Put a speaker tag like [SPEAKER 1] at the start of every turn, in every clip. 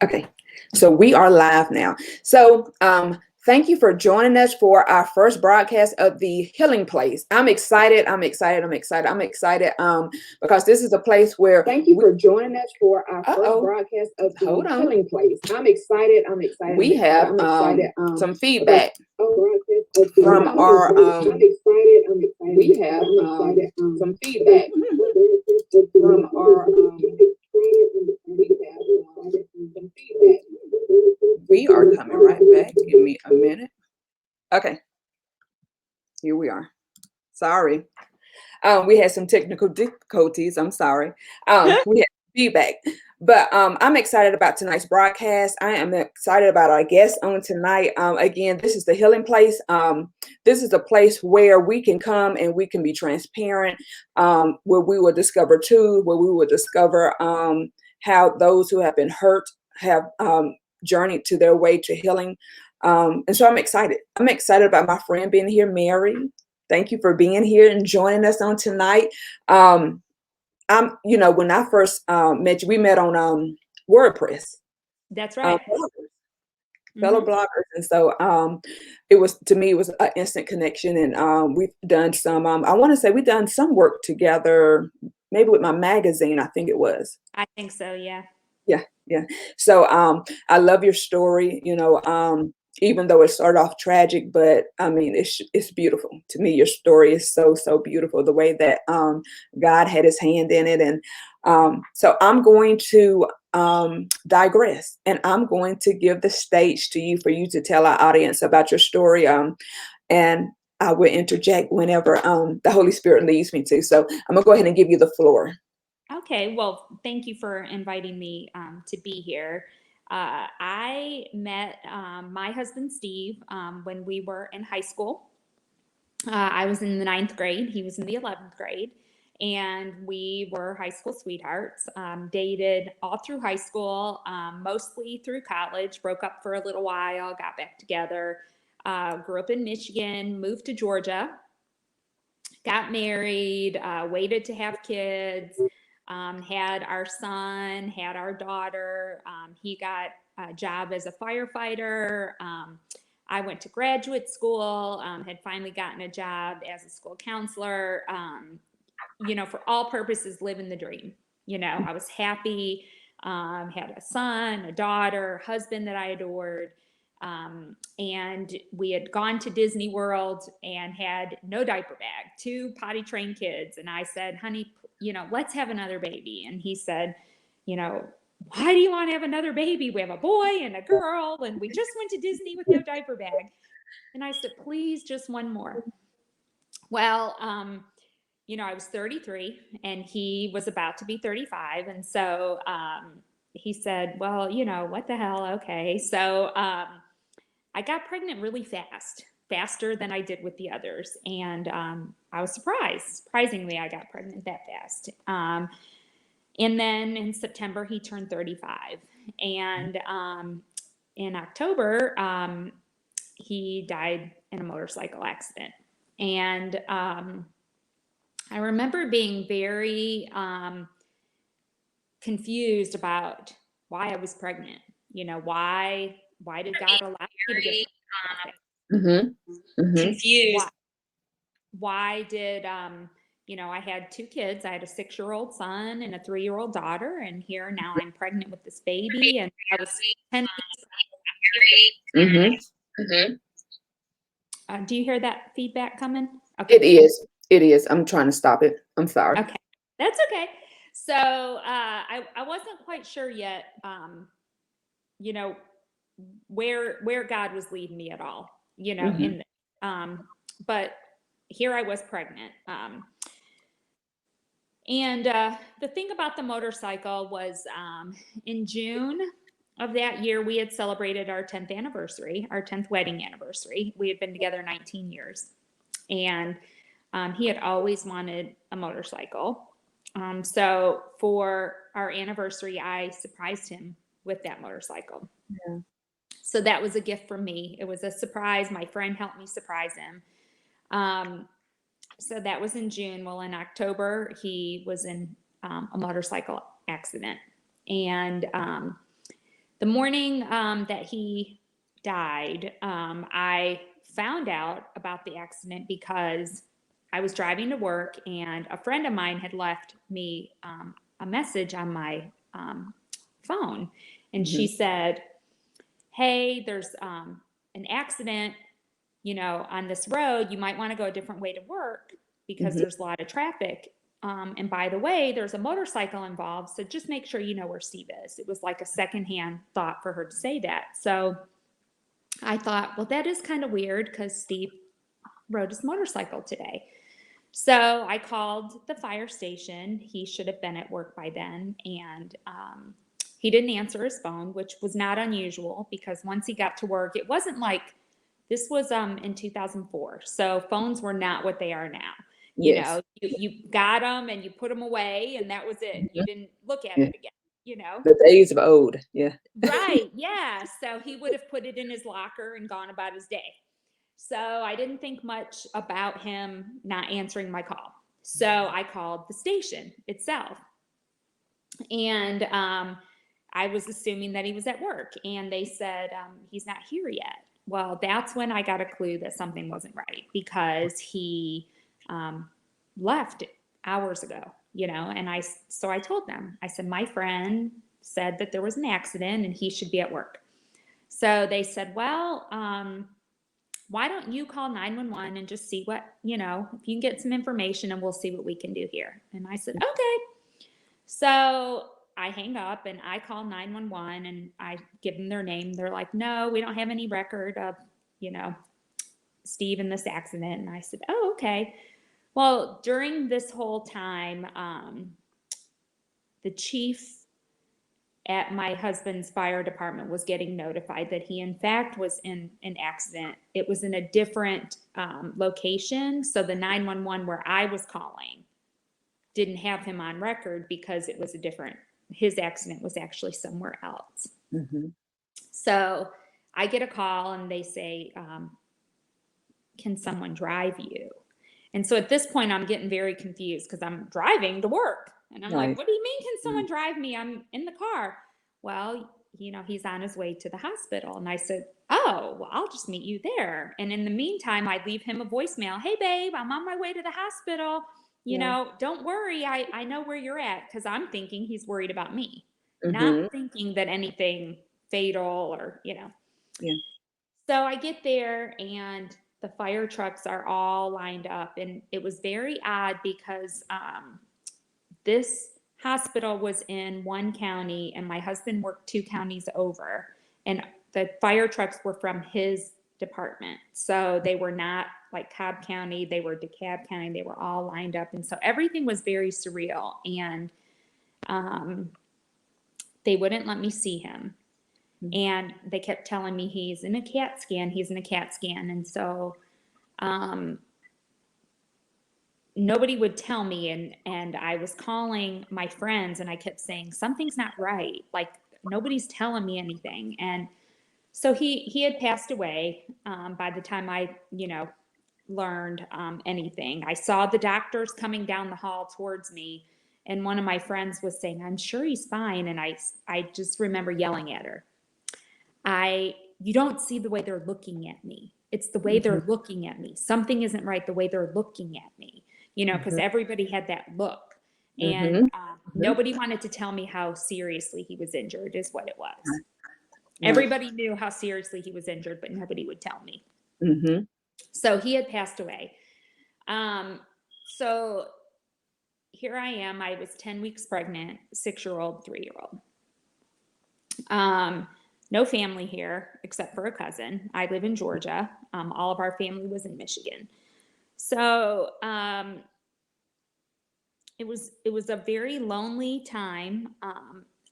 [SPEAKER 1] Okay, so we are live now. So thank you for joining us for our first broadcast of the Healing Place. I'm excited. Because this is a place where
[SPEAKER 2] thank you for joining us for our first broadcast of the Healing Place. I'm excited.
[SPEAKER 1] We have some feedback from our we have some feedback from our we are coming right back. Give me a minute. Okay, here we are. Sorry. We had some technical difficulties. I'm sorry. We had feedback. But I'm excited about tonight's broadcast. I am excited about our guests on tonight. Again, this is the Healing Place. This is a place where we can come and we can be transparent, where we will discover truth, where we will discover how those who have been hurt have journeyed to their way to healing. And so I'm excited. I'm excited about my friend being here, Mary. Thank you for being here and joining us on tonight. When I first met you, we met on WordPress.
[SPEAKER 3] That's right.
[SPEAKER 1] Fellow bloggers. And so it was an instant connection. And we've done some, I want to say we've done some work together, maybe with my magazine, I think it was.
[SPEAKER 3] I think so, yeah.
[SPEAKER 1] Yeah. So I love your story, even though it started off tragic, but I mean, it's beautiful to me. Your story is so, so beautiful, the way that God had his hand in it. And so I'm going to digress, and I'm going to give the stage to you for you to tell our audience about your story. And I will interject whenever the Holy Spirit leads me to. So I'm gonna go ahead and give you the floor.
[SPEAKER 3] Okay, well, thank you for inviting me to be here. I met my husband, Steve, when we were in high school. I was in the 9th grade. He was in the 11th grade. And we were high school sweethearts, dated all through high school, mostly through college, broke up for a little while, got back together, grew up in Michigan, moved to Georgia, got married, waited to have kids. Had our son, had our daughter. He got a job as a firefighter. I went to graduate school, had finally gotten a job as a school counselor, for all purposes, living the dream. I was happy, had a son, a daughter, a husband that I adored. And we had gone to Disney World and had no diaper bag, 2 potty trained kids. And I said, honey, let's have another baby. And he said, why do you want to have another baby? We have a boy and a girl, and we just went to Disney with no diaper bag. And I said, please, just one more. Well, I was 33 and he was about to be 35. And so he said, well, what the hell? Okay. So I got pregnant really fast, faster than I did with the others. And I was surprised. Surprisingly, I got pregnant that fast. And then in September, he turned 35. And in October, he died in a motorcycle accident. And I remember being very confused about why I was pregnant. Why did God allow me to get pregnant?
[SPEAKER 1] Confused.
[SPEAKER 3] Why did I had 2 kids. I had a 6-year-old son and a 3-year-old daughter, and here now I'm pregnant with this baby, and I was 10 weeks. Do you hear that feedback coming?
[SPEAKER 1] Okay. It is. I'm trying to stop it. I'm sorry.
[SPEAKER 3] Okay, that's okay. So I wasn't quite sure yet, where God was leading me at all, but here I was pregnant. And the thing about the motorcycle was in June of that year, we had celebrated our 10th anniversary, our 10th wedding anniversary. We had been together 19 years. And he had always wanted a motorcycle. So for our anniversary, I surprised him with that motorcycle.
[SPEAKER 1] Yeah.
[SPEAKER 3] So that was a gift from me. It was a surprise. My friend helped me surprise him. So that was in June. Well, in October, he was in a motorcycle accident. And The morning that he died, I found out about the accident because I was driving to work and a friend of mine had left me a message on my phone. And she said, hey, there's an accident, on this road. You might want to go a different way to work because there's a lot of traffic. And by the way, there's a motorcycle involved. So just make sure you know where Steve is. It was like a secondhand thought for her to say that. So I thought, well, that is kind of weird because Steve rode his motorcycle today. So I called the fire station. He should have been at work by then. And he didn't answer his phone, which was not unusual because once he got to work, it wasn't like this was in 2004. So phones were not what they are now.
[SPEAKER 1] Yes.
[SPEAKER 3] You got them and you put them away and that was it. You didn't look at it again,
[SPEAKER 1] The days of old. Yeah.
[SPEAKER 3] Right. Yeah. So he would have put it in his locker and gone about his day. So I didn't think much about him not answering my call. So I called the station itself. And I was assuming that he was at work. And they said, he's not here yet. Well, that's when I got a clue that something wasn't right because he left hours ago, and so I told them, I said, my friend said that there was an accident and he should be at work. So they said, well, why don't you call 911 and just see what, if you can get some information and we'll see what we can do here. And I said, okay. So I hang up and I call 911 and I give them their name. They're like, no, we don't have any record of, Steve in this accident. And I said, oh, okay. Well, during this whole time, the chief at my husband's fire department was getting notified that he in fact was in an accident. It was in a different location. So the 911 where I was calling didn't have him on record because it was his accident was actually somewhere else. So I get a call and they say, can someone drive you? And so at this point I'm getting very confused because I'm driving to work. And I'm like, what do you mean, can someone drive me? I'm in the car. Well, he's on his way to the hospital. And I said, oh, well, I'll just meet you there. And in the meantime, I leave him a voicemail. Hey, babe, I'm on my way to the hospital. Don't worry. I know where you're at because I'm thinking he's worried about me, not thinking that anything fatal or. Yeah. So I get there and the fire trucks are all lined up. And it was very odd because this hospital was in one county and my husband worked 2 counties over, and the fire trucks were from his department. So they were not like Cobb County, they were DeKalb County, they were all lined up. And so everything was very surreal. And they wouldn't let me see him. And they kept telling me he's in a CAT scan. And so nobody would tell me. And I was calling my friends and I kept saying, something's not right. Like nobody's telling me anything. And so he had passed away by the time I, learned anything. I saw the doctors coming down the hall towards me. And one of my friends was saying, I'm sure he's fine. And I just remember yelling at her. You don't see the way they're looking at me. It's the way they're looking at me. Something isn't right the way they're looking at me, because everybody had that look. And nobody wanted to tell me how seriously he was injured is what it was. Everybody knew how seriously he was injured, but nobody would tell me. So he had passed away. So here I am. I was 10 weeks pregnant, 6-year-old, 3-year-old. No family here except for a cousin. I live in Georgia. All of our family was in Michigan. So it was a very lonely time.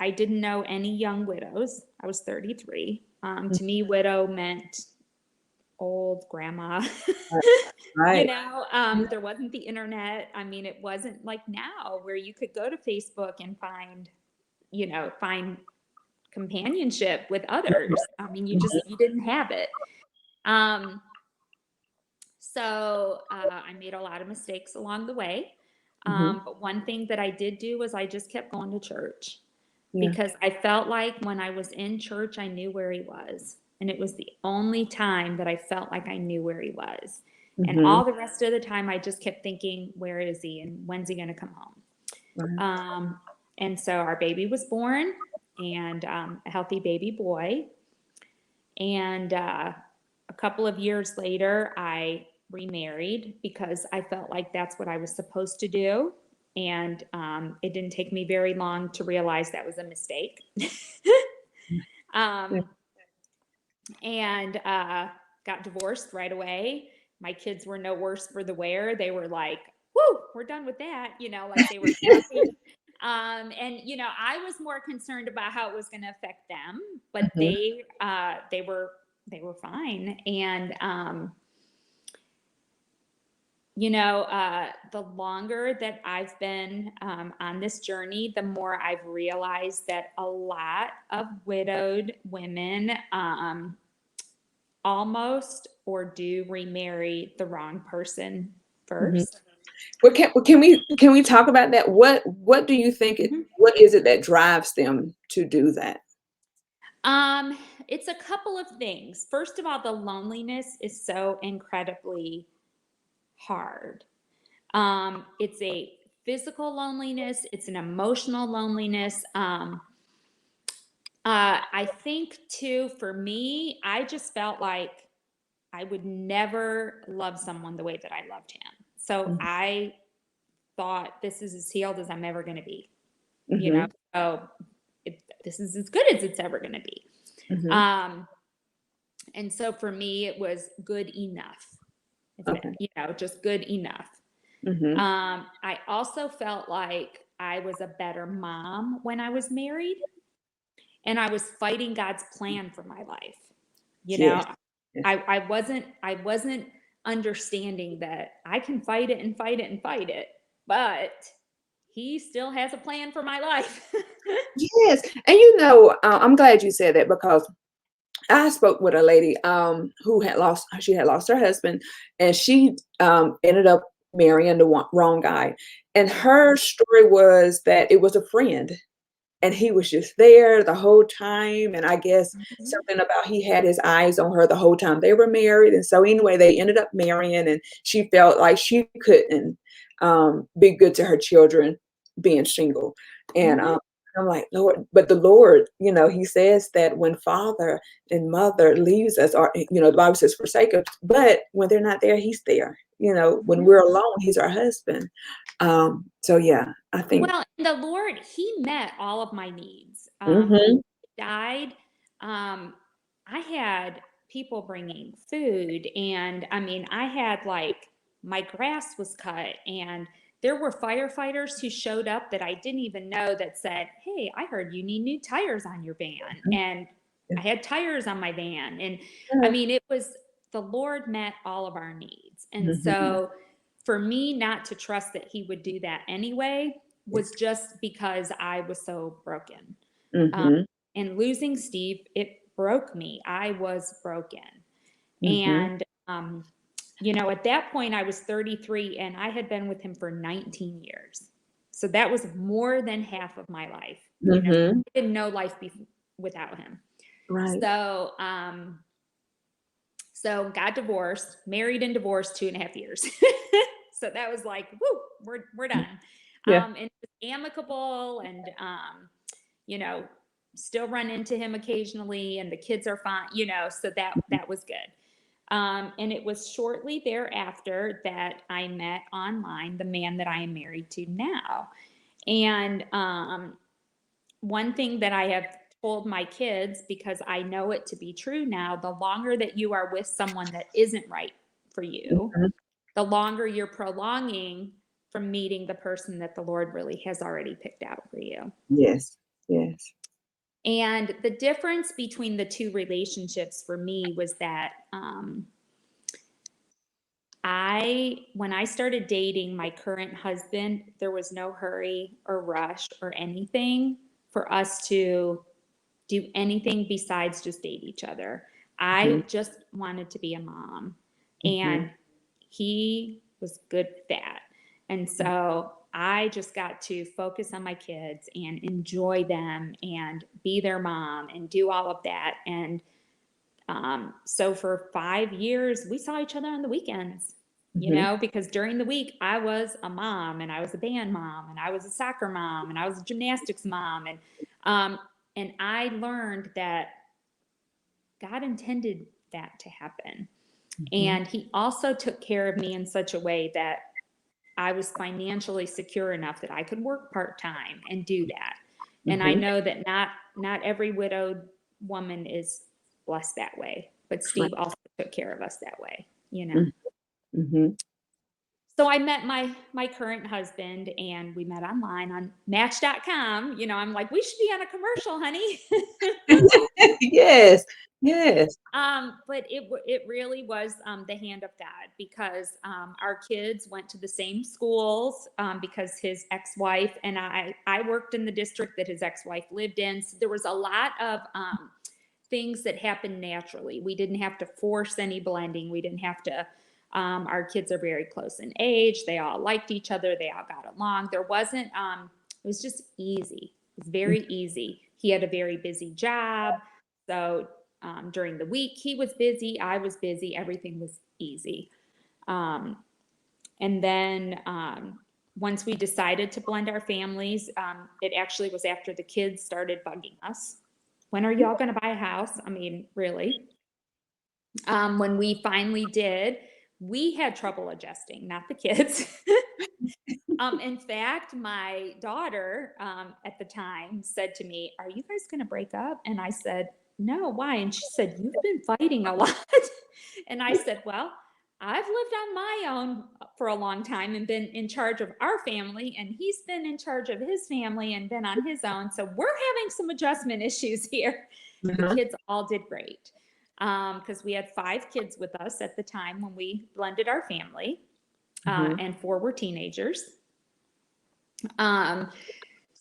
[SPEAKER 3] I didn't know any young widows. I was 33. To me, widow meant old grandma.
[SPEAKER 1] Right.
[SPEAKER 3] There wasn't the internet. I mean, it wasn't like now where you could go to Facebook and find companionship with others. I mean, you didn't have it. So I made a lot of mistakes along the way. But one thing that I did do was I just kept going to church.
[SPEAKER 1] Yeah.
[SPEAKER 3] because I felt like when I was in church, I knew where he was. And it was the only time that I felt like I knew where he was. And
[SPEAKER 1] Mm-hmm.
[SPEAKER 3] all the rest of the time, I just kept thinking, where is he and when's he going to come home?
[SPEAKER 1] Right.
[SPEAKER 3] And so our baby was born, and a healthy baby boy. And a couple of years later, I remarried because I felt like that's what I was supposed to do. And it didn't take me very long to realize that was a mistake.
[SPEAKER 1] Yeah.
[SPEAKER 3] um, and got divorced right away. My kids were no worse for the wear. They were like, "Whoo, we're done with that," like they were happy. And I was more concerned about how it was going to affect them, but
[SPEAKER 1] Mhm.
[SPEAKER 3] they were fine. And the longer that I've been on this journey, the more I've realized that a lot of widowed women almost or do remarry the wrong person
[SPEAKER 1] Mhm.
[SPEAKER 3] first.
[SPEAKER 1] Well, can we talk about that? What do you think
[SPEAKER 3] Mhm.
[SPEAKER 1] what is it that drives them to do that?
[SPEAKER 3] Um, it's a couple of things. First of all, the loneliness is so incredibly hard. It's a physical loneliness, it's an emotional loneliness. I think too, for me, I just felt like I would never love someone the way that I loved him. So
[SPEAKER 1] Mhm.
[SPEAKER 3] I thought this is as healed as I'm ever going to be, you know?
[SPEAKER 1] Mhm.
[SPEAKER 3] So this is as good as it's ever going to be.
[SPEAKER 1] Mhm.
[SPEAKER 3] Um, and so for me, it was good enough.
[SPEAKER 1] Okay.
[SPEAKER 3] Just good enough.
[SPEAKER 1] Mhm.
[SPEAKER 3] I also felt like I was a better mom when I was married, and I was fighting God's plan for my life. You
[SPEAKER 1] Yes.
[SPEAKER 3] know,
[SPEAKER 1] Yes.
[SPEAKER 3] I wasn't understanding that I can fight it and fight it and fight it, but he still has a plan for my life.
[SPEAKER 1] Yes. And I'm glad you said that because I spoke with a lady who had lost her husband, and she ended up marrying the wrong guy. And her story was that it was a friend. And he was just there the whole time, and I guess
[SPEAKER 3] Mhm.
[SPEAKER 1] something about he had his eyes on her the whole time they were married, and so anyway, they ended up marrying, and she felt like she couldn't, be good to her children being single, and,
[SPEAKER 3] Mhm.
[SPEAKER 1] I'm like, "Lord," but the Lord, he says that when father and mother leaves us or, the Bible says, "Forsake us," but when they're not there, he's there, when
[SPEAKER 3] Mhm.
[SPEAKER 1] we're alone, he's our husband, so yeah, I think.
[SPEAKER 3] Well, the Lord, he met all of my needs.
[SPEAKER 1] Mhm.
[SPEAKER 3] Died. Um, I had people bringing food, and I mean, I had like my grass was cut, and there were firefighters who showed up that I didn't even know that said, "Hey, I heard you need new tires on your van,"
[SPEAKER 1] Mhm.
[SPEAKER 3] and
[SPEAKER 1] Yeah.
[SPEAKER 3] I had tires on my van, and I
[SPEAKER 1] Yeah.
[SPEAKER 3] mean, it was the Lord met all of our needs, and
[SPEAKER 1] Mhm.
[SPEAKER 3] so for me not to trust that He would do that anyway
[SPEAKER 1] Yeah.
[SPEAKER 3] was just because I was so broken. Um,
[SPEAKER 1] Mhm.
[SPEAKER 3] and losing Steve, it broke me. I was broken.
[SPEAKER 1] Mhm.
[SPEAKER 3] And, at that point, I was 33 and I had been with him for 19 years. So that was more than half of my life.
[SPEAKER 1] Mhm.
[SPEAKER 3] I didn't know life without him.
[SPEAKER 1] Right.
[SPEAKER 3] So, got divorced, married and divorced 2.5 years. So that was like, woo, we're done.
[SPEAKER 1] Yeah.
[SPEAKER 3] And it was amicable, and you know, still run into him occasionally, and the kids are fine, so that was good. And it was shortly thereafter that I met online the man that I am married to now. And one thing that I have told my kids, because I know it to be true now, the longer that you are with someone that isn't right for you,
[SPEAKER 1] Mhm.
[SPEAKER 3] the longer you're prolonging from meeting the person that the Lord really has already picked out for you.
[SPEAKER 1] Yes. Yes.
[SPEAKER 3] And the difference between the two relationships for me was that when I started dating my current husband, there was no hurry or rush or anything for us to do anything besides just date each other.
[SPEAKER 1] Mhm.
[SPEAKER 3] I just wanted to be a mom,
[SPEAKER 1] Mhm.
[SPEAKER 3] and he was good with that. And so I just got to focus on my kids and enjoy them and be their mom and do all of that. And so for 5 years, we saw each other on the weekends, because during the week I was a mom and I was a band mom and I was a soccer mom and I was a gymnastics mom. And I learned that God intended that to happen. And he also took care of me in such a way that I was financially secure enough that I could work part-time and do that. And I know that not every widowed woman is blessed that way, but Steve also took care of us that way, So I met my current husband, and we met online on Match.com. I'm like, we should be on a commercial, honey.
[SPEAKER 1] Yes, yes.
[SPEAKER 3] But it really was the hand of God, because our kids went to the same schools, because his ex-wife and I worked in the district that his ex-wife lived in. So there was a lot of things that happened naturally. We didn't have to force any blending. We didn't have to. Our kids are very close in age. They all liked each other. They all got along. There wasn't. It was just easy. It was very easy. He had a very busy job, so. During the week, he was busy, I was busy, everything was easy. And then once we decided to blend our families, it actually was after the kids started bugging us. When are y'all going to buy a house? I mean, really? When we finally did, we had trouble adjusting, not the kids. In fact, my daughter at the time said to me, "Are you guys going to break up?" And I said, "No, why?" And she said, "You've been fighting a lot." And I said, "Well, I've lived on my own for a long time and been in charge of our family, and he's been in charge of his family and been on his own. So we're having some adjustment issues here." The kids all did great, because we had 5 kids with us at the time when we blended our family, and 4 were teenagers.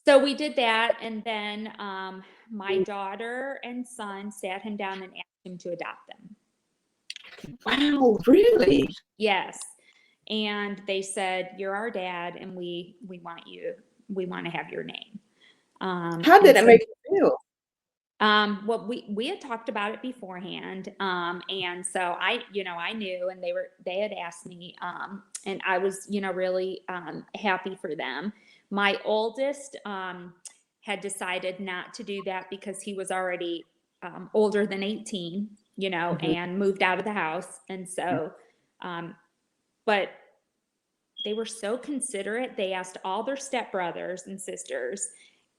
[SPEAKER 3] So we did that, and then my daughter and son sat him down and asked him to adopt them.
[SPEAKER 1] Wow, really?
[SPEAKER 3] Yes. And they said, "You're our dad, and we want to have your name."
[SPEAKER 1] How did it make you feel?
[SPEAKER 3] Well, we had talked about it beforehand, and so I knew, and they had asked me, and I was really happy for them. My oldest had decided not to do that because he was already older than 18, and moved out of the house, and so, but they were so considerate. They asked all their stepbrothers and sisters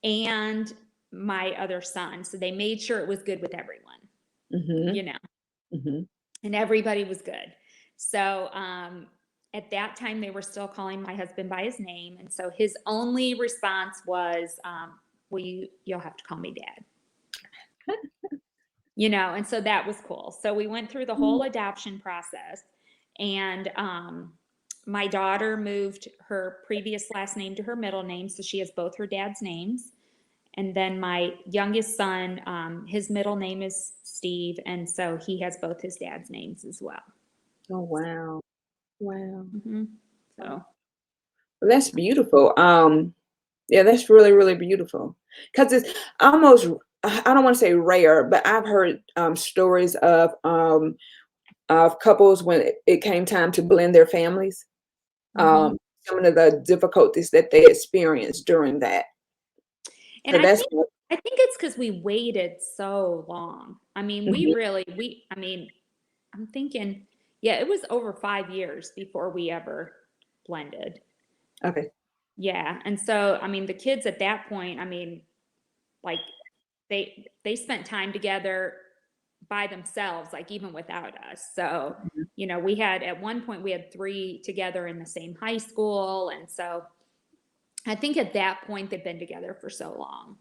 [SPEAKER 3] and my other son. So they made sure it was good with everyone, and everybody was good. So at that time, they were still calling my husband by his name. And so his only response was, "Well, you'll have to call me Dad." And so that was cool. So we went through the whole adoption process, and my daughter moved her previous last name to her middle name, so she has both her dad's names. And then my youngest son, his middle name is Steve, and so he has both his dad's names as well.
[SPEAKER 1] Oh, wow. Wow.
[SPEAKER 3] So
[SPEAKER 1] Well, that's beautiful. Yeah, that's really, really beautiful. Because it's almost, I don't want to say rare, but I've heard stories of couples when it came time to blend their families. Some of the difficulties that they experienced during that.
[SPEAKER 3] And
[SPEAKER 1] So
[SPEAKER 3] I
[SPEAKER 1] that's
[SPEAKER 3] think it's because we waited so long. I mean, I'm thinking, yeah, it was over 5 years before we ever blended.
[SPEAKER 1] okay.
[SPEAKER 3] Yeah. And so, I mean, the kids at that point, I mean, like they spent time together by themselves, like even without us. So, we had, at one point we had 3 together in the same high school. And so I think at that point they've been together for so long.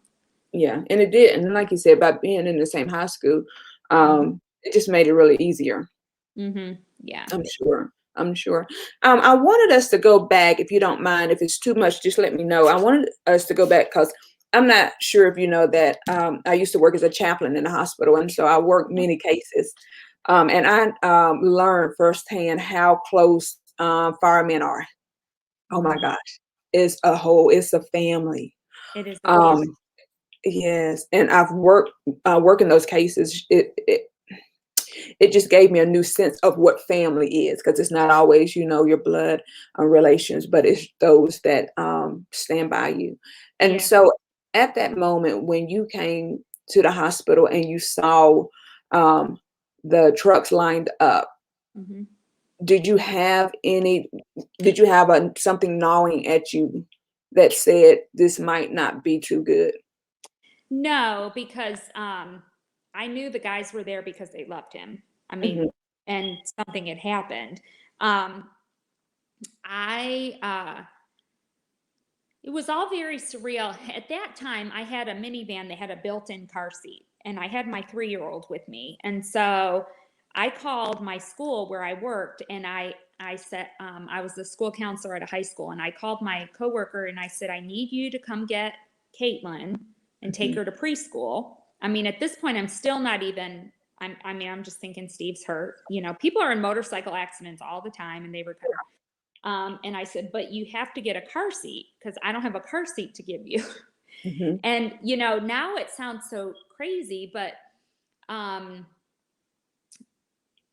[SPEAKER 1] Yeah, and it did, and like you said, by being in the same high school, it just made it really easier.
[SPEAKER 3] Yeah.
[SPEAKER 1] I'm sure. I'm sure. I wanted us to go back, if you don't mind. If it's too much, just let me know. I wanted us to go back because I'm not sure if you know that I used to work as a chaplain in the hospital, and so I worked many cases, and I learned firsthand how close firemen are. Oh my gosh. is a whole. It's a family.
[SPEAKER 3] It is a family.
[SPEAKER 1] Yes, and I've worked in those cases. It just gave me a new sense of what family is, because it's not always, your blood relations, but it's those that stand by you. And
[SPEAKER 3] Yeah.
[SPEAKER 1] so at that moment when you came to the hospital and you saw um, the trucks lined up,
[SPEAKER 3] hmm
[SPEAKER 1] did you have something gnawing at you that said this might not be too good?
[SPEAKER 3] No, because I knew the guys were there because they loved him. I mean,
[SPEAKER 1] Hmm.
[SPEAKER 3] and something had happened. Um, I it was all very surreal. At that time, I had a minivan that had a built-in car seat, and I had my 3-year-old with me. And so I called my school where I worked, and I said, I was the school counselor at a high school, and I called my coworker and I said, I need you to come get Caitlin and take her to preschool. I mean, at this point, I'm still not even. I'm just thinking Steve's hurt. People are in motorcycle accidents all the time, and they recover. And I said, but you have to get a car seat because I don't have a car seat to give you.
[SPEAKER 1] Hmm.
[SPEAKER 3] And, now it sounds so crazy, but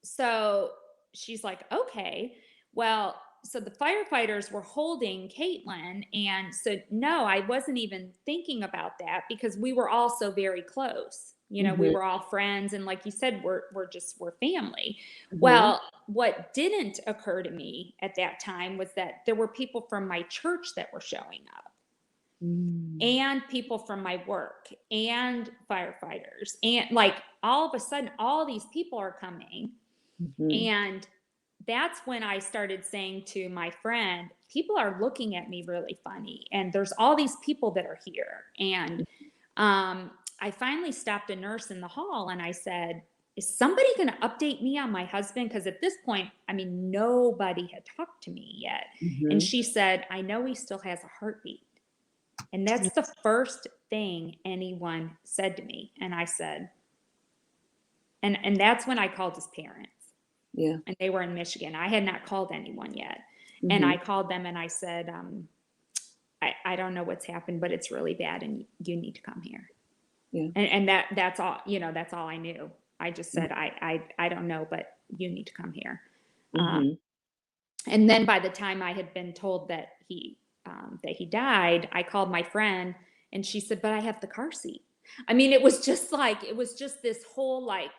[SPEAKER 3] so she's like, okay, well, so the firefighters were holding Caitlin. And so, no, I wasn't even thinking about that because we were all so very close. We were all friends. And like you said, we're family.
[SPEAKER 1] Hmm.
[SPEAKER 3] Well, what didn't occur to me at that time was that there were people from my church that were showing up, and people from my work and firefighters. And like all of a sudden, all these people are coming.
[SPEAKER 1] Hmm.
[SPEAKER 3] And that's when I started saying to my friend, people are looking at me really funny. And there's all these people that are here. And I finally stopped a nurse in the hall and I said, is somebody going to update me on my husband? Because at this point, I mean, nobody had talked to me yet. And
[SPEAKER 1] Hmm.
[SPEAKER 3] she said, I know he still has a heartbeat. And that's the first thing anyone said to me. And I said, and that's when I called his parents.
[SPEAKER 1] Yeah.
[SPEAKER 3] And they were in Michigan. I had not called anyone yet. And
[SPEAKER 1] Hmm.
[SPEAKER 3] I called them and I said, I don't know what's happened, but it's really bad and you need to come here.
[SPEAKER 1] Yeah.
[SPEAKER 3] And that's all, that's all I knew. I just said, I don't know, but you need to come here.
[SPEAKER 1] Hmm.
[SPEAKER 3] And then by the time I had been told that he died, I called my friend and she said, but I have the car seat. I mean, it was just this whole like,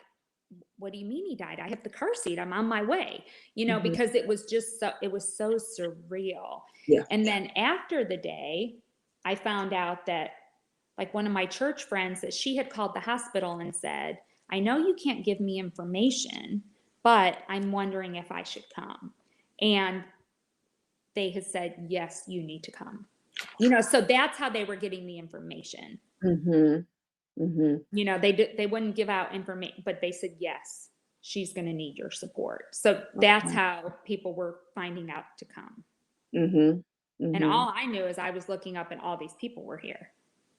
[SPEAKER 3] what do you mean he died? I have the car seat. I'm on my way,
[SPEAKER 1] Hmm.
[SPEAKER 3] because it was so surreal.
[SPEAKER 1] Yeah.
[SPEAKER 3] And then after the day, I found out that like one of my church friends that she had called the hospital and said, I know you can't give me information, but I'm wondering if I should come. And they had said, yes, you need to come. So that's how they were getting the information.
[SPEAKER 1] Hmm. Hmm.
[SPEAKER 3] They wouldn't give out information, but they said, yes, she's going to need your support. So that's how people were finding out to come.
[SPEAKER 1] Hmm.
[SPEAKER 3] And
[SPEAKER 1] Hmm.
[SPEAKER 3] all I knew is I was looking up and all these people were here.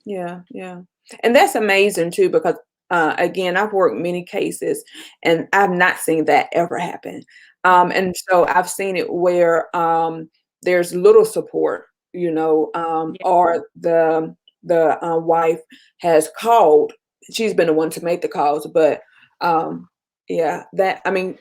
[SPEAKER 1] Yeah, yeah. And that's amazing too, because again, I've worked many cases and I've not seen that ever happen. And so I've seen it where there's little support,
[SPEAKER 3] Yeah.
[SPEAKER 1] or the wife has called. She's been the one to make the calls, but yeah, that I mean,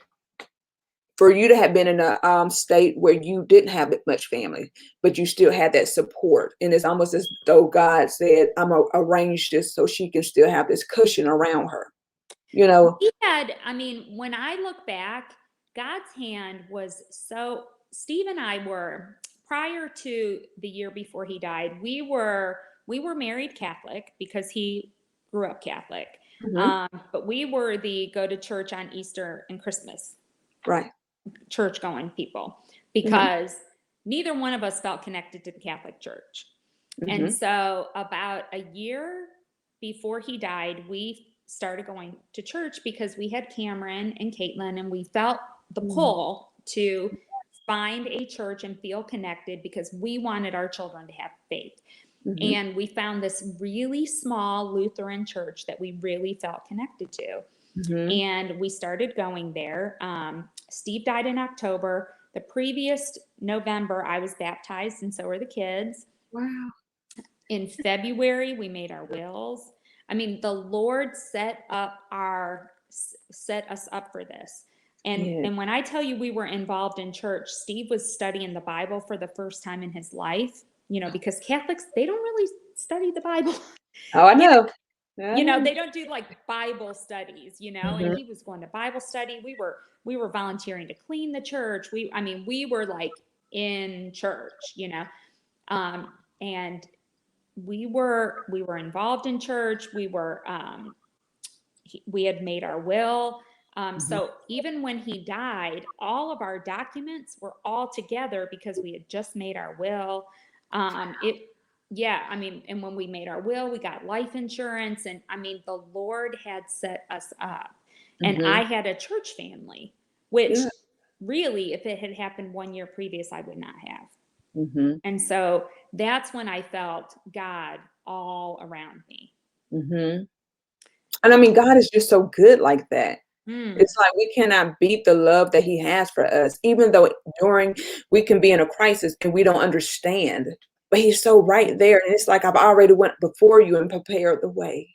[SPEAKER 1] for you to have been in a state where you didn't have much family, but you still had that support. And it's almost as though God said, I'm going to arrange this so she can still have this cushion around her, you know?
[SPEAKER 3] I mean, when I look back, God's hand was Steve and I were, prior to the year before he died, we were married Catholic because he grew up Catholic.
[SPEAKER 1] Hmm.
[SPEAKER 3] But we were the go to church on Easter and Christmas
[SPEAKER 1] Right.
[SPEAKER 3] church going people
[SPEAKER 1] Hmm.
[SPEAKER 3] because neither one of us felt connected to the Catholic Church. And
[SPEAKER 1] Hmm.
[SPEAKER 3] so about a year before he died, we started going to church because we had Cameron and Caitlin and we felt the pull to find a church and feel connected because we wanted our children to have faith.
[SPEAKER 1] Hmm.
[SPEAKER 3] And we found this really small Lutheran church that we really felt connected to.
[SPEAKER 1] Hmm.
[SPEAKER 3] And we started going there. Steve died in October. The previous November, I was baptized, and so were the kids.
[SPEAKER 1] Wow.
[SPEAKER 3] In February, we made our wills. I mean, the Lord set us up for this. And when I tell you we were involved in church, Steve was studying the Bible for the first time in his life, because Catholics, they don't really study the Bible.
[SPEAKER 1] Oh, I know.
[SPEAKER 3] They don't do like Bible studies,
[SPEAKER 1] Mm-hmm.
[SPEAKER 3] and he was going to Bible study. We were volunteering to clean the church. We were like in church, and we were involved in church. We had made our will. So even when he died, all of our documents were all together because we had just made our will. And when we made our will, we got life insurance, and the Lord had set us up. And I had a church family, which really, if it had happened 1 year previous, I would not have. And so that's when I felt God all around me.
[SPEAKER 1] And God is just so good like that. It's like we cannot beat the love that he has for us, even though we can be in a crisis and we don't understand, but he's so right there. And it's like, I've already went before you and prepared the way.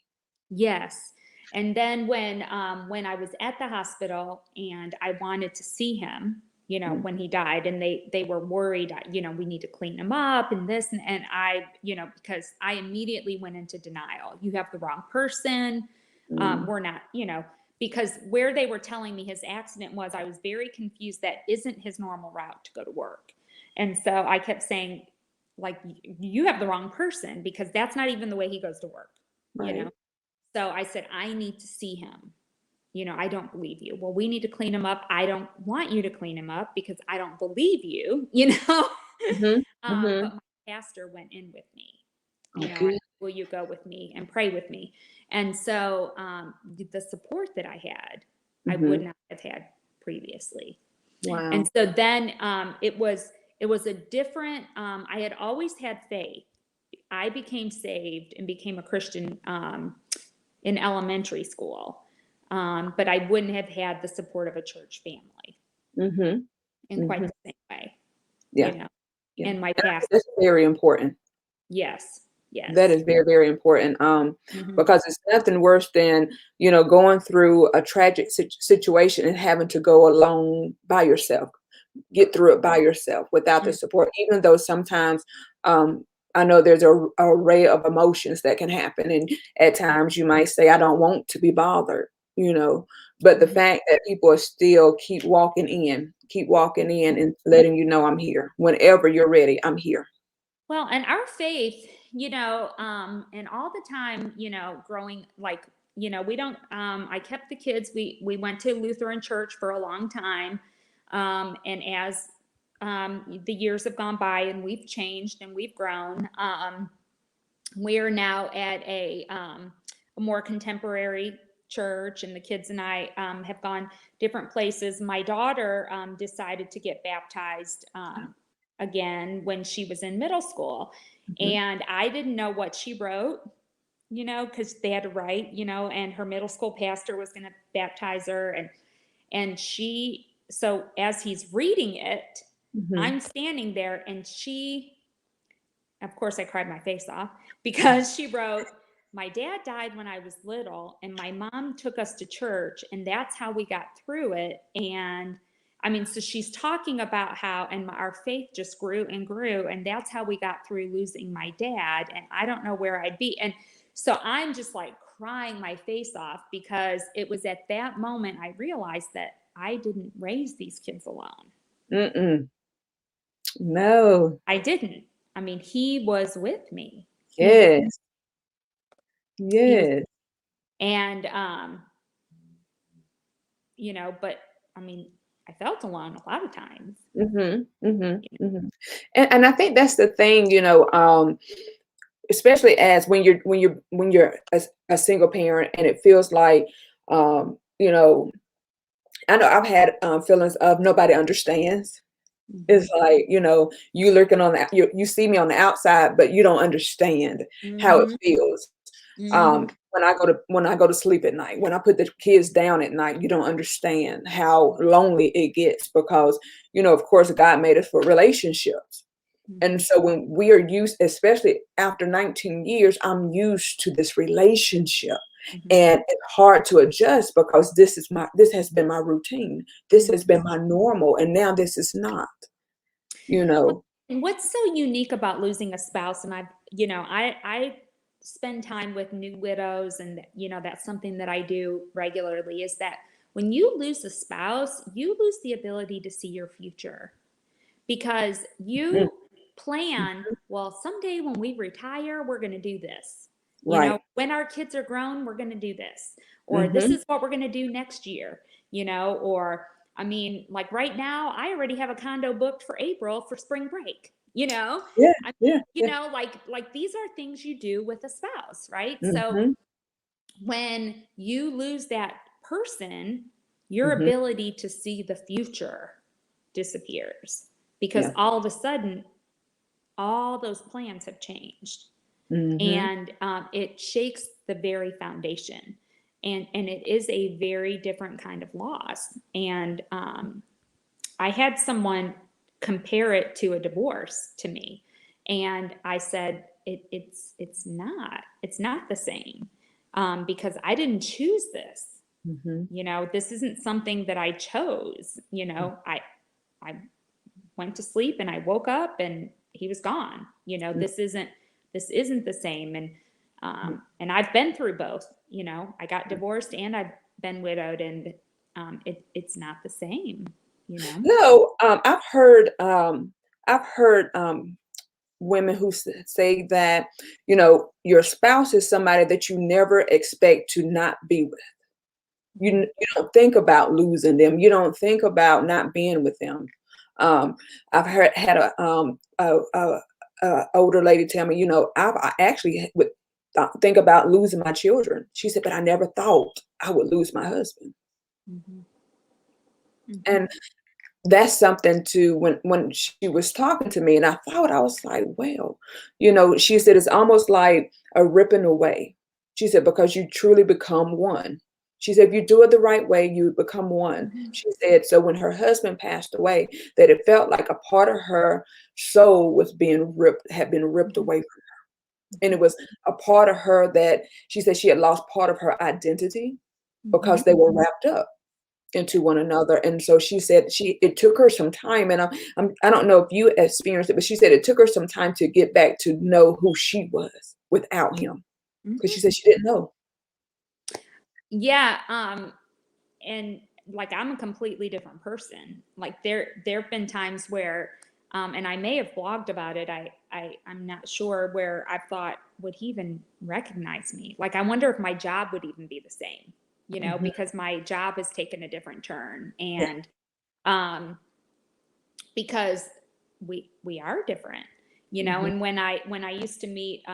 [SPEAKER 3] Yes. And then when I was at the hospital and I wanted to see him, when he died, and they were worried, we need to clean him up and this, and I, because I immediately went into denial. You have the wrong person. We're not, because where they were telling me his accident was, I was very confused. That isn't his normal route to go to work. And so I kept saying, like, you have the wrong person, because that's not even the way he goes to work,
[SPEAKER 1] Right.
[SPEAKER 3] So I said, I need to see him. I don't believe you. Well, we need to clean him up. I don't want you to clean him up because I don't believe you, But my pastor went in with me. Will you go with me and pray with me? And so the support that I had, I would not have had previously.
[SPEAKER 1] Wow.
[SPEAKER 3] And so then it was a different, I had always had faith. I became saved and became a Christian in elementary school. But I wouldn't have had the support of a church family in quite the same way.
[SPEAKER 1] Yeah.
[SPEAKER 3] And my pastor.
[SPEAKER 1] That's very important.
[SPEAKER 3] Yes.
[SPEAKER 1] That is very, very important. Because it's nothing worse than, going through a tragic situation and having to go alone by yourself, get through it by yourself without the support, even though sometimes, I know there's a array of emotions that can happen. And at times you might say, I don't want to be bothered, but the fact that people are still keep walking in and letting you know I'm here. Whenever you're ready, I'm here.
[SPEAKER 3] Well, and our faith, and all the time, growing, like, we don't, I kept the kids, we went to Lutheran church for a long time. And as the years have gone by and we've changed and we've grown, we are now at a more contemporary church, and the kids and I have gone different places. My daughter decided to get baptized again when she was in middle school, and I didn't know what she wrote, because they had to write, and her middle school pastor was going to baptize her, and so as he's reading it, I'm standing there, and of course, I cried my face off because she wrote, my dad died when I was little, and my mom took us to church, and that's how we got through it. And so she's talking about how, and our faith just grew and grew, and that's how we got through losing my dad, and I don't know where I'd be. And so I'm just like crying my face off, because it was at that moment I realized that I didn't raise these kids alone.
[SPEAKER 1] No.
[SPEAKER 3] I didn't. He was with me.
[SPEAKER 1] Yes. Yes.
[SPEAKER 3] And, but I felt alone a lot of times.
[SPEAKER 1] And I think that's the thing, especially as when you're a single parent, and it feels like, I know I've had feelings of nobody understands. It's like, you looking on you see me on the outside, but you don't understand how it feels. when I go to sleep at night, when I put the kids down at night, you don't understand how lonely it gets because, of course, God made us for relationships. And
[SPEAKER 3] Mhm.
[SPEAKER 1] so when we are used, especially after 19 years, I'm used to this relationship.
[SPEAKER 3] Mhm.
[SPEAKER 1] And it's hard to adjust because this has been my routine. This has been
[SPEAKER 3] Mhm.
[SPEAKER 1] my normal. And now this is not, you
[SPEAKER 3] What-
[SPEAKER 1] know.
[SPEAKER 3] What's so unique about losing a spouse? And I spend time with new widows, and that's something that I do regularly. Is that when you lose a spouse, you lose the ability to see your future because
[SPEAKER 1] Mm,
[SPEAKER 3] you plan. Well, someday when we retire, we're going to do this.
[SPEAKER 1] right.
[SPEAKER 3] When our kids are grown, we're going to do this, or this
[SPEAKER 1] Hmm.
[SPEAKER 3] is what we're going to do next year. Or I mean, like right now, I already have a condo booked for April for spring break.
[SPEAKER 1] Yeah,
[SPEAKER 3] I,
[SPEAKER 1] yeah, yeah.
[SPEAKER 3] like these are things you do with a spouse, right? So
[SPEAKER 1] Hmm.
[SPEAKER 3] when you lose that person, your
[SPEAKER 1] Hmm.
[SPEAKER 3] ability to see the future disappears because
[SPEAKER 1] Yeah.
[SPEAKER 3] all of a sudden, all those plans have changed,
[SPEAKER 1] Hmm.
[SPEAKER 3] and it shakes the very foundation. And it is a very different kind of loss. And I had someone compare it to a divorce to me, and I said it's not the same, because I didn't choose this.
[SPEAKER 1] Hmm.
[SPEAKER 3] This isn't something that I chose. I went to sleep and I woke up and he was gone. This isn't the same. And I've been through both. I got divorced and I've been widowed, and it's not the same. You know.
[SPEAKER 1] No, I've heard women who say that, your spouse is somebody that you never expect to not be with. You don't think about losing them. You don't think about not being with them. I've had a older lady tell me, I actually would think about losing my children. She said, but I never thought I would lose my husband.
[SPEAKER 3] Mhm. Mhm.
[SPEAKER 1] And that's something to when she was talking to me, and I thought, I was like, well, she said it's almost like a ripping away. She said, because you truly become one. She said, if you do it the right way, you become one.
[SPEAKER 3] Mhm.
[SPEAKER 1] She said, so when her husband passed away, that it felt like a part of her soul had been ripped
[SPEAKER 3] Mhm.
[SPEAKER 1] away from her. And it
[SPEAKER 3] Mhm.
[SPEAKER 1] was a part of her that she said she had lost part of her identity because
[SPEAKER 3] Mhm.
[SPEAKER 1] they were wrapped up into one another. And so she said it took her some time, and I don't know if you experienced it, but she said it took her some time to get back to know who she was without him, because she
[SPEAKER 3] Mhm.
[SPEAKER 1] said she didn't know.
[SPEAKER 3] Yeah. And like I'm a completely different person. Like there have been times where, and I may have blogged about it. I'm not sure, where I've thought, would he even recognize me? Like I wonder if my job would even be the same,
[SPEAKER 1] Mhm.
[SPEAKER 3] because my job has taken a different turn.
[SPEAKER 1] Yeah.
[SPEAKER 3] And because we are different.
[SPEAKER 1] Mhm.
[SPEAKER 3] And when I used to meet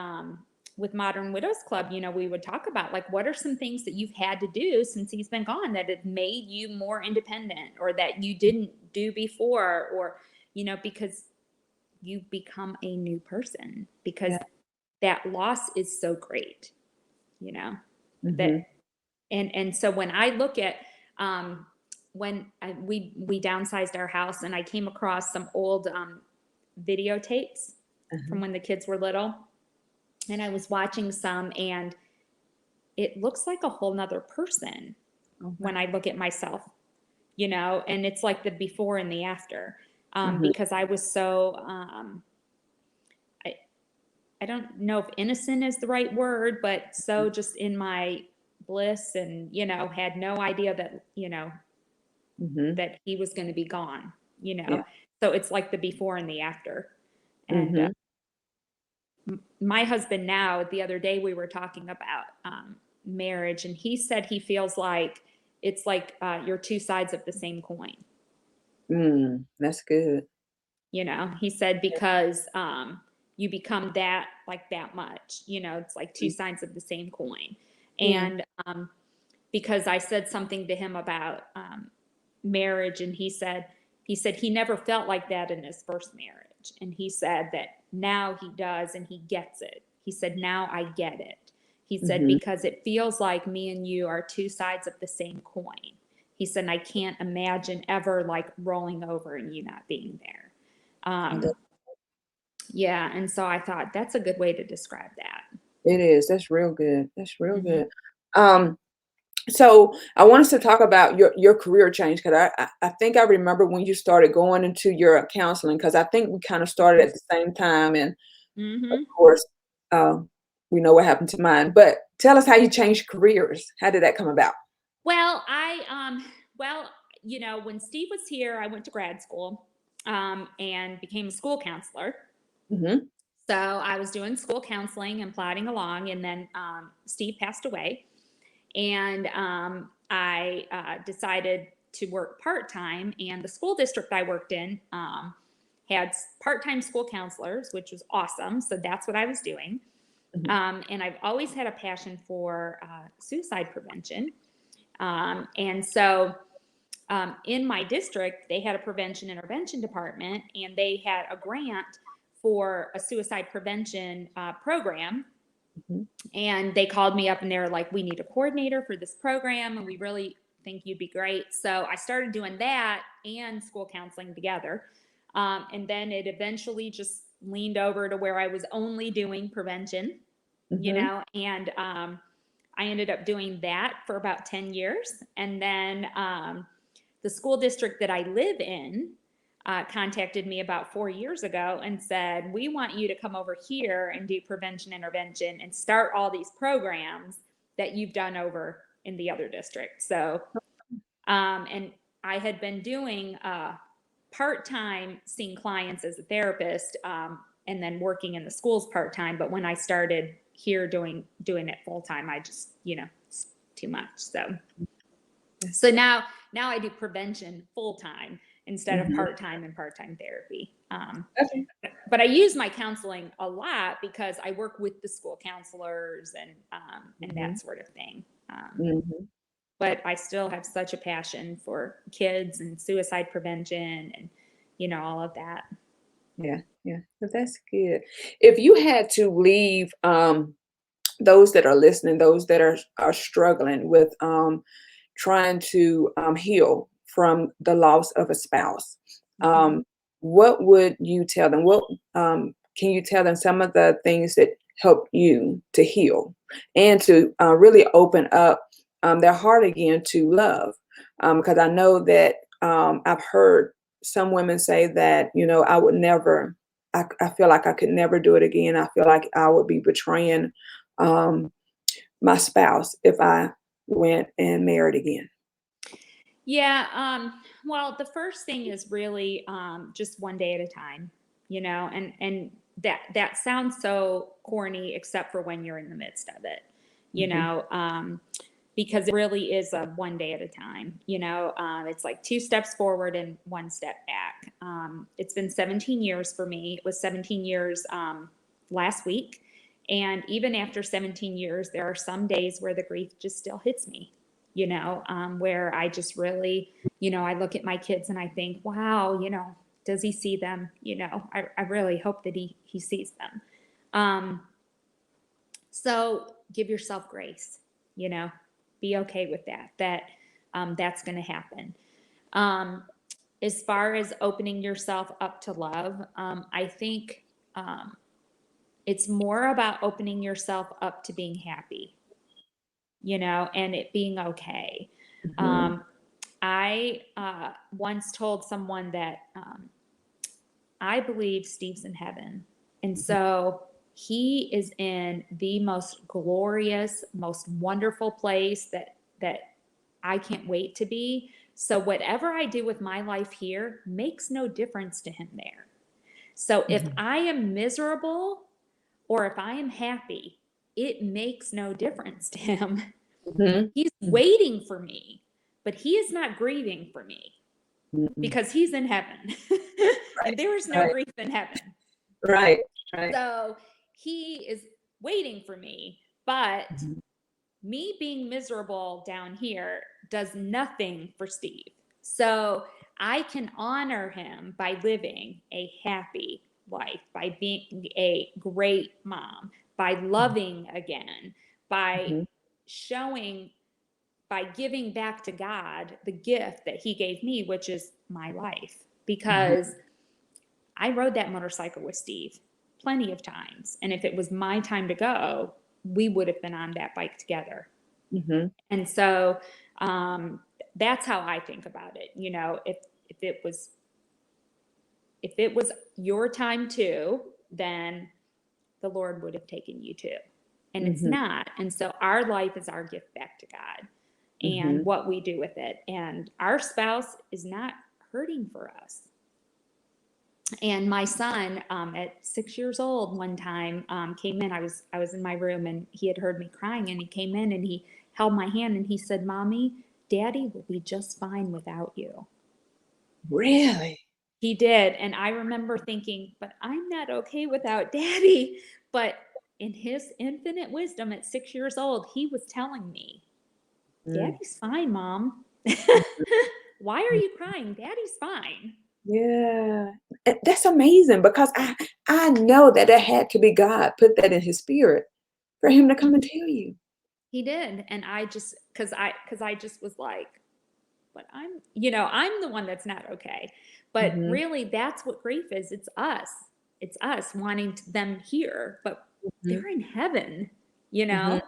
[SPEAKER 3] with Modern Widows Club, we would talk about, like, what are some things that you've had to do since he's been gone that have made you more independent, or that you didn't do before, or because you've become a new person, because
[SPEAKER 1] Yeah.
[SPEAKER 3] that loss is so great, that
[SPEAKER 1] Mhm.
[SPEAKER 3] and so when I look at, we downsized our house, and I came across some old videotapes from
[SPEAKER 1] Mhm.
[SPEAKER 3] when the kids were little, and I was watching some, and it looks like a whole nother person
[SPEAKER 1] Oh,
[SPEAKER 3] when
[SPEAKER 1] wow.
[SPEAKER 3] I look at myself, and it's like the before and the after,
[SPEAKER 1] Mhm.
[SPEAKER 3] because I was so, I, I don't know if innocent is the right word, but so just in my bliss, and had no idea that
[SPEAKER 1] Mhm.
[SPEAKER 3] that he was going to be gone,
[SPEAKER 1] Yeah.
[SPEAKER 3] so it's like the before and the after. And
[SPEAKER 1] Mhm.
[SPEAKER 3] my husband, now, the other day we were talking about marriage, and he said he feels like it's like you're two sides of the same coin.
[SPEAKER 1] That's good.
[SPEAKER 3] He said, because you become that, like, that much, it's like two
[SPEAKER 1] Mm.
[SPEAKER 3] sides of the same coin.
[SPEAKER 1] Yeah.
[SPEAKER 3] And because I said something to him about marriage, and he said he never felt like that in his first marriage, and he said that now he does, and he gets it. He said, now I get it. He said, because it feels like me and you are two sides of the same coin. He said, and I can't imagine ever like rolling over and you not being there. Yeah. And so I thought that's a good way to describe that.
[SPEAKER 1] It is. That's real good. That's real good. So I want us to talk about your career change, because I think I remember when you started going into your counseling, because I think we kind of started at the same time, and of course we know what happened to mine. But tell us how you changed careers. How did that come about?
[SPEAKER 3] Well, when Steve was here, I went to grad school and became a school counselor. So I was doing school counseling and plodding along, and then Steve passed away. And I decided to work part-time, and the school district I worked in had part-time school counselors, which was awesome. So that's what I was doing. And I've always had a passion for suicide prevention. And so in my district, they had a prevention intervention department, and they had a grant for a suicide prevention program. And they called me up and they were like, we need a coordinator for this program, and we really think you'd be great. So I started doing that and school counseling together. And then it eventually just leaned over to where I was only doing prevention, and I ended up doing that for about 10 years. And then the school district that I live in contacted me about 4 years ago and said, we want you to come over here and do prevention intervention and start all these programs that you've done over in the other district. So, and I had been doing part-time seeing clients as a therapist, and then working in the schools part-time. But when I started here doing it full-time, I just, it's too much. So now I do prevention full-time instead of part-time and part-time therapy. But I use my counseling a lot because I work with the school counselors and that sort of thing. But I still have such a passion for kids and suicide prevention and, all of that.
[SPEAKER 1] Yeah. That's good. If you had to leave those that are listening, those that are struggling with trying to heal from the loss of a spouse, what would you tell them? What can you tell them some of the things that help you to heal and to really open up their heart again to love? Because I know that I've heard some women say that, I would never, I feel like I could never do it again. I feel like I would be betraying my spouse if I went and married again.
[SPEAKER 3] Yeah. Well, the first thing is really just one day at a time, and that sounds so corny, except for when you're in the midst of it, because it really is a one day at a time. It's like 2 steps forward and 1 step back. It's been 17 years for me. It was 17 years last week. And even after 17 years, there are some days where the grief just still hits me. Where I just really, I look at my kids and I think, wow, does he see them? I really hope that he sees them. So give yourself grace, be okay with that that's going to happen. As far as opening yourself up to love, I think it's more about opening yourself up to being happy, and it being okay. I once told someone that I believe Steve's in heaven. And so he is in the most glorious, most wonderful place that I can't wait to be. So whatever I do with my life here makes no difference to him there. So if I am miserable or if I am happy, it makes no difference to him. He's waiting for me, but he is not grieving for me because he's in heaven. And there is no grief in heaven.
[SPEAKER 1] Right.
[SPEAKER 3] So he is waiting for me, but me being miserable down here does nothing for Steve. So I can honor him by living a happy life, by being a great mom, by loving again, by
[SPEAKER 1] Mhm.
[SPEAKER 3] by giving back to God the gift that he gave me, which is my life.
[SPEAKER 1] Mhm.
[SPEAKER 3] Because I rode that motorcycle with Steve plenty of times. And if it was my time to go, we would have been on that bike together.
[SPEAKER 1] Mhm.
[SPEAKER 3] And so that's how I think about it. You know, if it was your time too, then the Lord would have taken you too. And it's
[SPEAKER 1] Mhm.
[SPEAKER 3] not. And so our life is our gift back to God and
[SPEAKER 1] Mhm.
[SPEAKER 3] what we do with it. And our spouse is not hurting for us. And my son, at 6 years old, one time came in. I was in my room, and he had heard me crying, and he came in and he held my hand and he said, "Mommy, Daddy will be just fine without you."
[SPEAKER 1] Really?
[SPEAKER 3] He did, and I remember thinking, "But I'm not okay without Daddy." But in his infinite wisdom, at 6 years old, he was telling me,
[SPEAKER 1] Mm.
[SPEAKER 3] "Daddy's fine, Mom. Why are you crying? Daddy's fine."
[SPEAKER 1] Yeah. That's amazing because I know that it had to be God put that in his spirit for him to come and tell you.
[SPEAKER 3] He did, and I just because I just was like, "But I'm the one that's not okay." But
[SPEAKER 1] Mhm.
[SPEAKER 3] really, that's what grief is. It's us. It's us wanting them here, but
[SPEAKER 1] Mhm.
[SPEAKER 3] they're in heaven, you
[SPEAKER 1] Mhm.
[SPEAKER 3] know.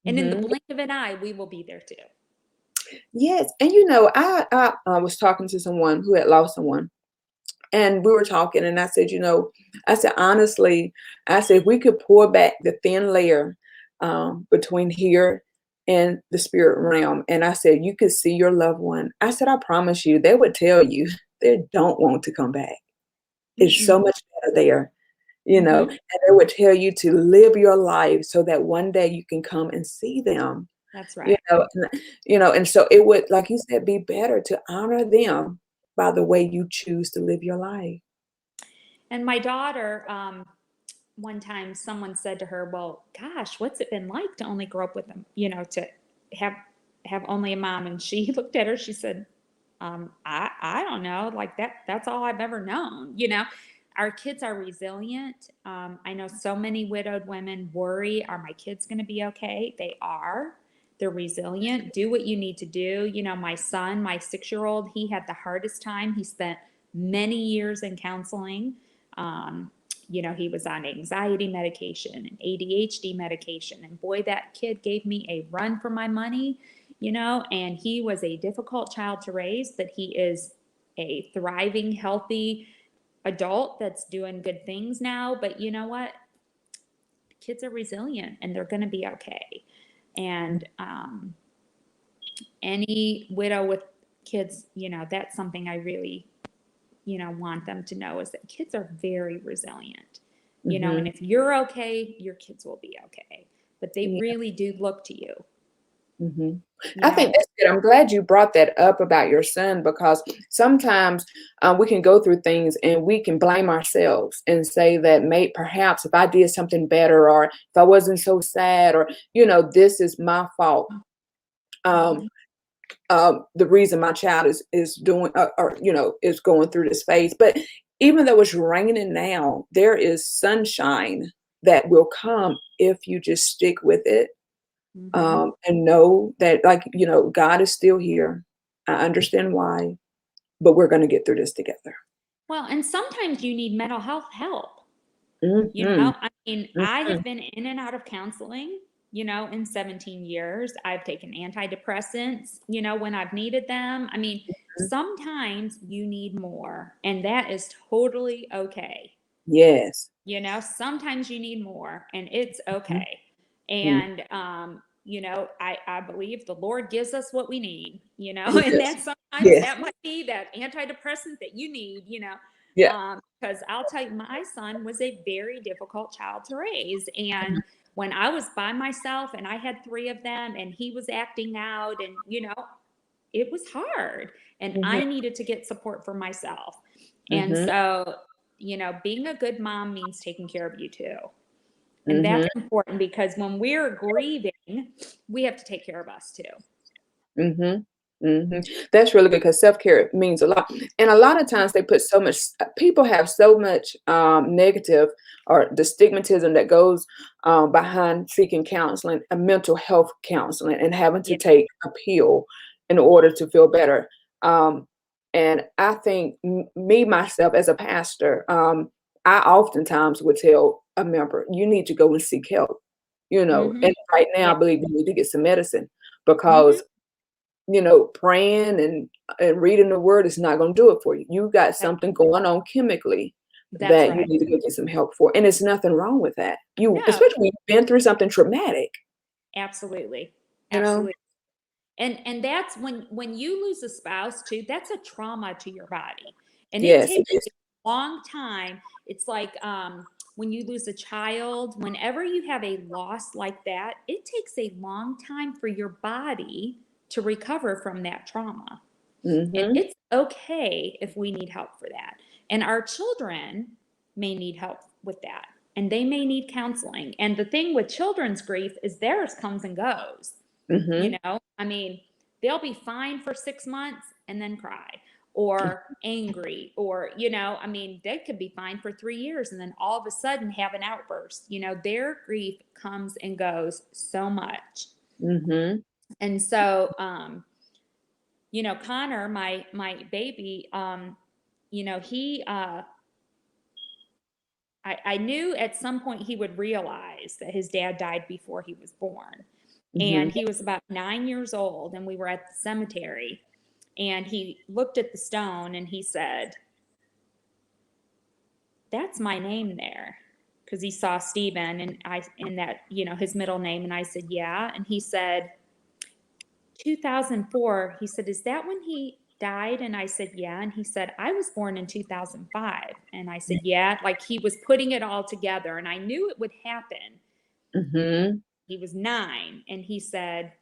[SPEAKER 3] And in the
[SPEAKER 1] Mhm.
[SPEAKER 3] blink of an eye, we will be there too.
[SPEAKER 1] Yes, and you know, I was talking to someone who had lost someone, and we were talking, and I said, you know, I said honestly, I said if we could pour back the thin layer between here and the spirit realm, and I said you could see your loved one. I said I promise you, they would tell you they don't want to come back. It's so
[SPEAKER 3] Mm-mm.
[SPEAKER 1] much better there, you know,
[SPEAKER 3] Mm-hmm.
[SPEAKER 1] and they would tell you to live your life so that one day you can come and see them.
[SPEAKER 3] That's
[SPEAKER 1] You
[SPEAKER 3] right.
[SPEAKER 1] know, and so it would, like you said, be better to honor them by the way you choose to live your life.
[SPEAKER 3] And my daughter, one time someone said to her, "Well, gosh, what's it been like to only grow up with them, to have have only a mom?" And she looked at her, she said, I don't know, like that's all I've ever known. Our kids are resilient. I know so many widowed women worry, are my kids going to be okay? They are. They're resilient. Do what you need to do. My son, my 6-year-old, he had the hardest time. He spent many years in counseling. Um, he was on anxiety medication and ADHD medication. And boy, that kid gave me a run for my money, and he was a difficult child to raise, but he is a thriving, healthy adult that's doing good things now. But you know what? Kids are resilient and they're going to be okay. And any widow with kids, that's something I really want them to know, is that kids are very resilient, and
[SPEAKER 1] Mhm.
[SPEAKER 3] if you're okay, your kids will be okay. But they
[SPEAKER 1] Yeah.
[SPEAKER 3] really do look to you,
[SPEAKER 1] Mhm.
[SPEAKER 3] you
[SPEAKER 1] I
[SPEAKER 3] know.
[SPEAKER 1] think that's good. I'm glad you brought that up about your son because sometimes we can go through things and we can blame ourselves and say that perhaps if I did something better or if I wasn't so sad or, this is my fault. Um,
[SPEAKER 3] Mhm.
[SPEAKER 1] the reason my child is doing or is going through this phase. But even though it's raining now, there is sunshine that will come if you just stick with it,
[SPEAKER 3] Mhm.
[SPEAKER 1] and know that, like, God is still here. I understand why, but we're going to get through this together.
[SPEAKER 3] Well, and sometimes you need mental health help.
[SPEAKER 1] Hmm.
[SPEAKER 3] I mean, I have been in and out of counseling, in 17 years. I've taken antidepressants, when I've needed them. I mean, sometimes you need more, and that is totally okay.
[SPEAKER 1] Yes.
[SPEAKER 3] Sometimes you need more, and it's
[SPEAKER 1] Mhm.
[SPEAKER 3] okay.
[SPEAKER 1] Mm.
[SPEAKER 3] And, I believe the Lord gives us what we need,
[SPEAKER 1] He
[SPEAKER 3] and
[SPEAKER 1] does.
[SPEAKER 3] that sometimes
[SPEAKER 1] Yes.
[SPEAKER 3] that might be that antidepressant that you need,
[SPEAKER 1] Yeah.
[SPEAKER 3] because I'll tell you, my son was a very difficult child to raise. And when I was by myself and I had three of them and he was acting out, and, it was hard, and
[SPEAKER 1] Hmm.
[SPEAKER 3] I needed to get support for myself. And
[SPEAKER 1] Hmm.
[SPEAKER 3] so, being a good mom means taking care of you too. And
[SPEAKER 1] Hmm.
[SPEAKER 3] that's important because when we're grieving, we have to take care of us too.
[SPEAKER 1] Hmm. That's really good because self-care means a lot. And a lot of times they put so much, people have so much negative or the stigmatism that goes behind seeking counseling, mental health counseling, and having to
[SPEAKER 3] Yeah.
[SPEAKER 1] take a pill in order to feel better. Um, and I think me, myself, as a pastor, I oftentimes would tell a member, you need to go and seek help,
[SPEAKER 3] Hmm.
[SPEAKER 1] and right now
[SPEAKER 3] Yeah.
[SPEAKER 1] I believe you need to get some medicine
[SPEAKER 3] Hmm.
[SPEAKER 1] because praying and reading the word is not going to do it for you. You got
[SPEAKER 3] That,
[SPEAKER 1] something going on chemically
[SPEAKER 3] that's
[SPEAKER 1] that you
[SPEAKER 3] right.
[SPEAKER 1] need to go get some help for. And there's nothing wrong with that.
[SPEAKER 3] No,
[SPEAKER 1] Especially when you've been through something traumatic,
[SPEAKER 3] absolutely.
[SPEAKER 1] you know?
[SPEAKER 3] Absolutely. And that's when you lose a spouse too, that's a trauma to your body. And it
[SPEAKER 1] Yes, it
[SPEAKER 3] takes
[SPEAKER 1] is.
[SPEAKER 3] a long time. It's like when you lose a child, whenever you have a loss like that, it takes a long time for your body to recover from that trauma. And
[SPEAKER 1] Mm-hmm.
[SPEAKER 3] it's okay if we need help for that. And our children may need help with that. And they may need counseling. And the thing with children's grief is theirs comes and goes.
[SPEAKER 1] Mm-hmm.
[SPEAKER 3] I mean, they'll be fine for 6 months and then cry or angry or, I mean, they could be fine for 3 years and then all of a sudden have an outburst. Their grief comes and goes so much.
[SPEAKER 1] Mm-hmm.
[SPEAKER 3] And so, Connor, my baby, he, I knew at some point he would realize that his dad died before he was born. And
[SPEAKER 1] Mm-hmm.
[SPEAKER 3] he was about 9 years old, and we were at the cemetery. And he looked at the stone and he said, "That's my name there." Because he saw Stephen and that, his middle name. And I said, "Yeah." And he said, 2004. He said, "Is that when he died?" And I said, "Yeah." And he said, "I was born in 2005." And I said, "Yeah." Like he was putting it all together. And I knew it would happen.
[SPEAKER 1] Mm-hmm.
[SPEAKER 3] He was 9. And he said,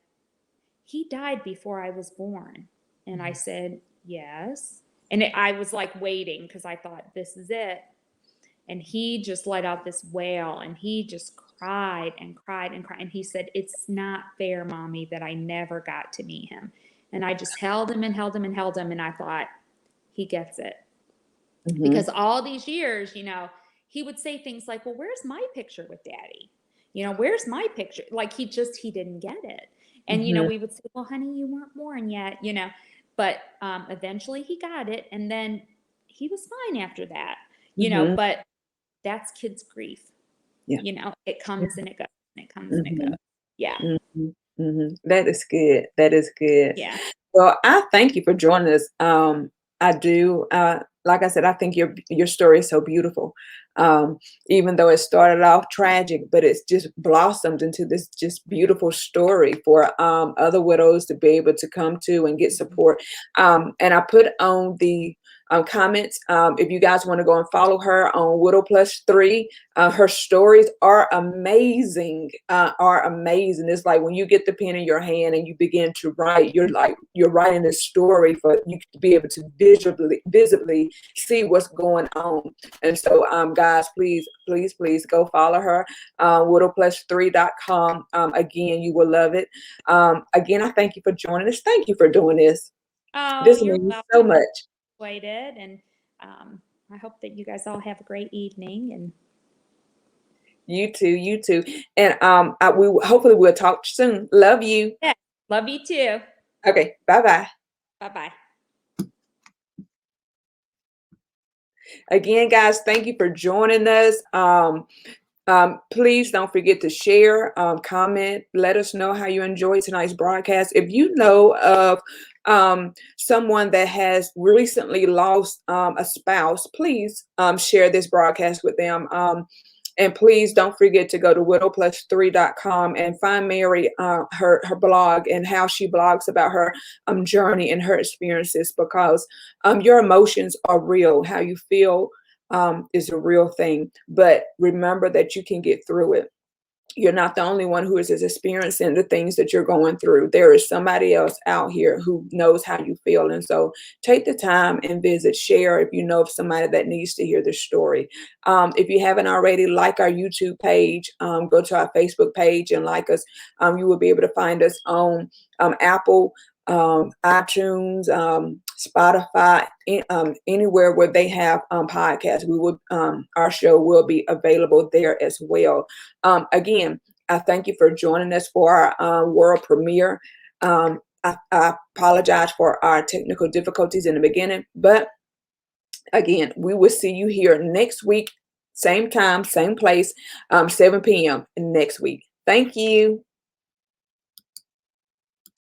[SPEAKER 3] "He died before I was born." And I said, "Yes." And I was like waiting because I thought, this is it. And he just let out this wail and he just cried and cried and cried. And he said, "It's not fair, Mommy, that I never got to meet him." And I just held him and held him and held him. And I thought, he gets it.
[SPEAKER 1] Mm-hmm.
[SPEAKER 3] Because all these years, he would say things like, "Well, where's my picture with Daddy? Where's my picture?" Like he didn't get it. And,
[SPEAKER 1] Mm-hmm.
[SPEAKER 3] we would say, "Well, honey, you weren't born yet. But eventually he got it. And then he was fine after that.
[SPEAKER 1] Mm-hmm.
[SPEAKER 3] But that's kids' grief.
[SPEAKER 1] Yeah.
[SPEAKER 3] It comes and it goes and it comes and it
[SPEAKER 1] Mm-hmm.
[SPEAKER 3] goes. Yeah.
[SPEAKER 1] Mm-hmm. Mm-hmm. That is good. That is good.
[SPEAKER 3] Yeah.
[SPEAKER 1] Well, I thank you for joining us. I do. Like I said, I think your story is so beautiful. Even though it started off tragic, but it's just blossomed into this just beautiful story for other widows to be able to come to and get support. And I put on the comments if you guys want to go and follow her on Widow Plus 3. Her stories are amazing. Are amazing. It's like when you get the pen in your hand and you begin to write, you're writing a story for you to be able to visibly see what's going on. And so, guys, please go follow her. Widowplus3.com. Again, you will love it. Again, I thank you for joining us. Thank you for doing this.
[SPEAKER 3] Oh,
[SPEAKER 1] This
[SPEAKER 3] you're
[SPEAKER 1] means so
[SPEAKER 3] welcome.
[SPEAKER 1] much.
[SPEAKER 3] Enjoyed it. And I hope that you guys all have a great evening. And
[SPEAKER 1] You too, you too. And we hopefully we'll talk soon. Love you.
[SPEAKER 3] yeah, love you too.
[SPEAKER 1] Okay, bye-bye.
[SPEAKER 3] Bye-bye.
[SPEAKER 1] Again, guys, thank you for joining us. Please don't forget to share, comment, let us know how you enjoyed tonight's broadcast. If you know of someone that has recently lost a spouse, please share this broadcast with them. And please don't forget to go to widowplus3.com and find Mary, her blog and how she blogs about her journey and her experiences, because your emotions are real. How you feel is a real thing. But remember that you can get through it. You're not the only one who is experiencing the things that you're going through. There is somebody else out here who knows how you feel. And so take the time and share if you know of somebody that needs to hear this story. If you haven't already, like our YouTube page, go to our Facebook page and like us. You will be able to find us on Apple, iTunes, Spotify, anywhere where they have podcasts. Our show will be available there as well. Again, I thank you for joining us for our world premiere. I apologize for our technical difficulties in the beginning, but again, we will see you here next week, same time, same place, 7 p.m. next week. Thank you.